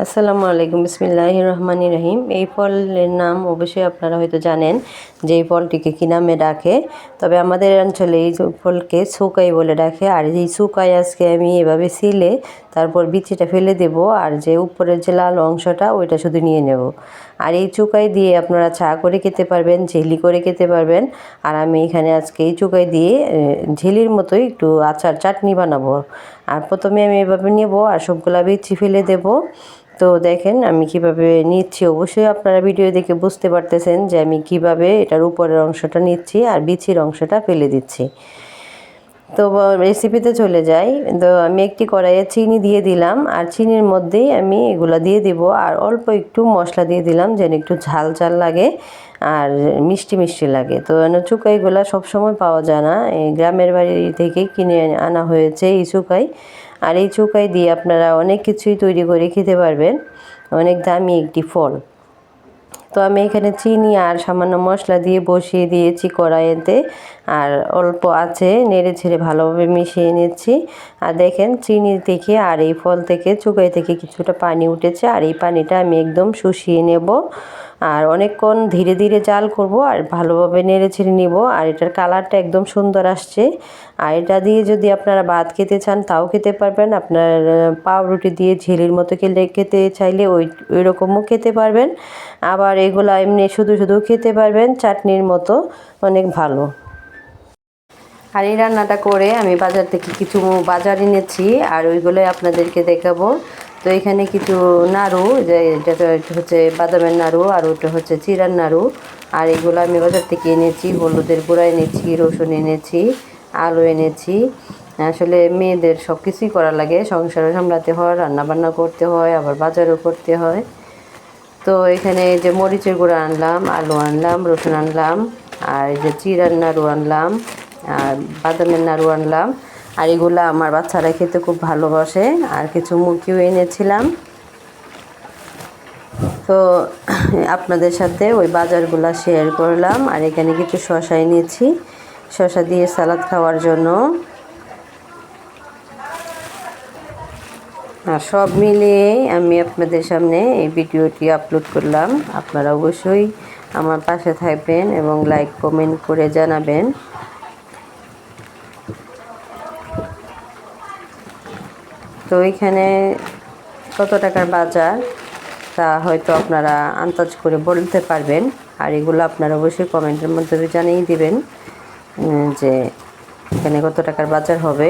আসসালামু আলাইকুম, বিসমিল্লাহির রহমানির রহিম। এই ফলের নাম অবশ্যই আপনারা হয়তো জানেন যে এই ফলটিকে কী নামে ডাকে। তবে আমাদের অঞ্চলে এই ফলকে সুকাই বলে ডাকে। আর এই সুকাই আজকে আমি এভাবে ছিলে তারপর বিচিটা ফেলে দেব, আর যে উপরের যে লাল অংশটা ওইটা শুধু নিয়ে নেব। আর এই চুকাই দিয়ে আপনারা চা করে খেতে পারবেন, ঝিলি করে খেতে পারবেন। আর আমি এখানে আজকে এই চুকাই দিয়ে ঝিলির মতোই একটু আচার চাটনি বানাবো। আর প্রথমে আমি এভাবে নেব আর সবগুলা বিচি ফেলে দেব। তো দেখেন আমি কিভাবে নিচ্ছি, অবশ্যই আপনারা ভিডিও দেখে বুঝতে পারতেছেন যে আমি কিভাবে এটার উপরের অংশটা নিচ্ছি আর বিচির অংশটা ফেলে দিচ্ছি। তো রেসিপিতে চলে যাই। তো আমি একটি কড়াইয়ে চিনি দিয়ে দিলাম, আর চিনির মধ্যেই আমি এগুলো দিয়ে দিব, আর অল্প একটু মশলা দিয়ে দিলাম যেন একটু ঝাল ঝাল লাগে আর মিষ্টি মিষ্টি লাগে। তো চুকাইগুলো সবসময় পাওয়া যায় না, এই গ্রামের বাড়ি থেকে কিনে আনা হয়েছে এই চুকাই। আর এই চুকাই দিয়ে আপনারা অনেক কিছুই তৈরি করে খেতে পারবেন, অনেক দামি একটি ফল। তো আমি এখানে চিনি আর সামান্য মশলা দিয়ে বসিয়ে দিয়েছি কড়াইতে, আর অল্প আছে নেড়ে ছেড়ে ভালোভাবে মিশিয়ে নিচ্ছি। আর দেখেন চিনি থেকে আর এই ফল থেকে চুকাই থেকে কিছুটা পানি উঠেছে, আর এই পানিটা আমি একদম শুষিয়ে নেব। আর অনেকক্ষণ ধীরে ধীরে জাল করব আর ভালোভাবে নেড়ে ছেড়ে নিব। আর এটার কালারটা একদম সুন্দর আসছে। আর এটা দিয়ে যদি আপনারা ভাত খেতে চান তাও খেতে পারবেন, আপনার পাউরুটি দিয়ে ঝিলির মতো খেতে চাইলে ওই রকমও খেতে পারবেন। আবার এগুলো এমনি শুধু শুধু খেতে পারবেন চাটনির মতো, অনেক ভালো। আর এই রান্নাটা করে আমি বাজার থেকে কিছু বাজার এনেছি, আর ওইগুলোই আপনাদেরকে দেখাবো। তো এখানে কিছু নাড়ু, যে এটা হচ্ছে বাদামের নাড়ু আর ওটা হচ্ছে চিড়ার নাড়ু। আর এগুলো আমি বাজার থেকে এনেছি, হলুদের গুঁড়া এনেছি, রসুন এনেছি, আলু এনেছি। আসলে মেয়েদের সব কিছুই করা লাগে, সংসারও সামলাতে হয়, রান্নাবান্না করতে হয়, আবার বাজারও করতে হয়। তো এখানে যে মরিচের গুঁড়া আনলাম, আলু আনলাম, রসুন আনলাম, আর এই যে চিড়ার নাড়ু আনলাম, আর বাদামের নাড়ু আনলাম। আর এগুলো আমার বাচ্চারা খেতে খুব ভালোবাসে। আর কিছু মুরগিও এনেছিলাম। তো আপনাদের সাথে ওই বাজারগুলো শেয়ার করলাম। আর এখানে কিছু শসা এনেছি, শসা দিয়ে সালাদ খাওয়ার জন্য। আর সব মিলিয়ে আমি আপনাদের সামনে এই ভিডিওটি আপলোড করলাম। আপনারা অবশ্যই আমার পাশে থাকবেন এবং লাইক কমেন্ট করে জানাবেন। তো এখানে কত টাকার বাজার তা হয়তো আপনারা আন্দাজ করে বলতে পারবেন। আর এগুলো আপনারা অবশ্যই কমেন্টের মাধ্যমে জানিয়ে দিবেন যে এখানে কত টাকার বাজার হবে।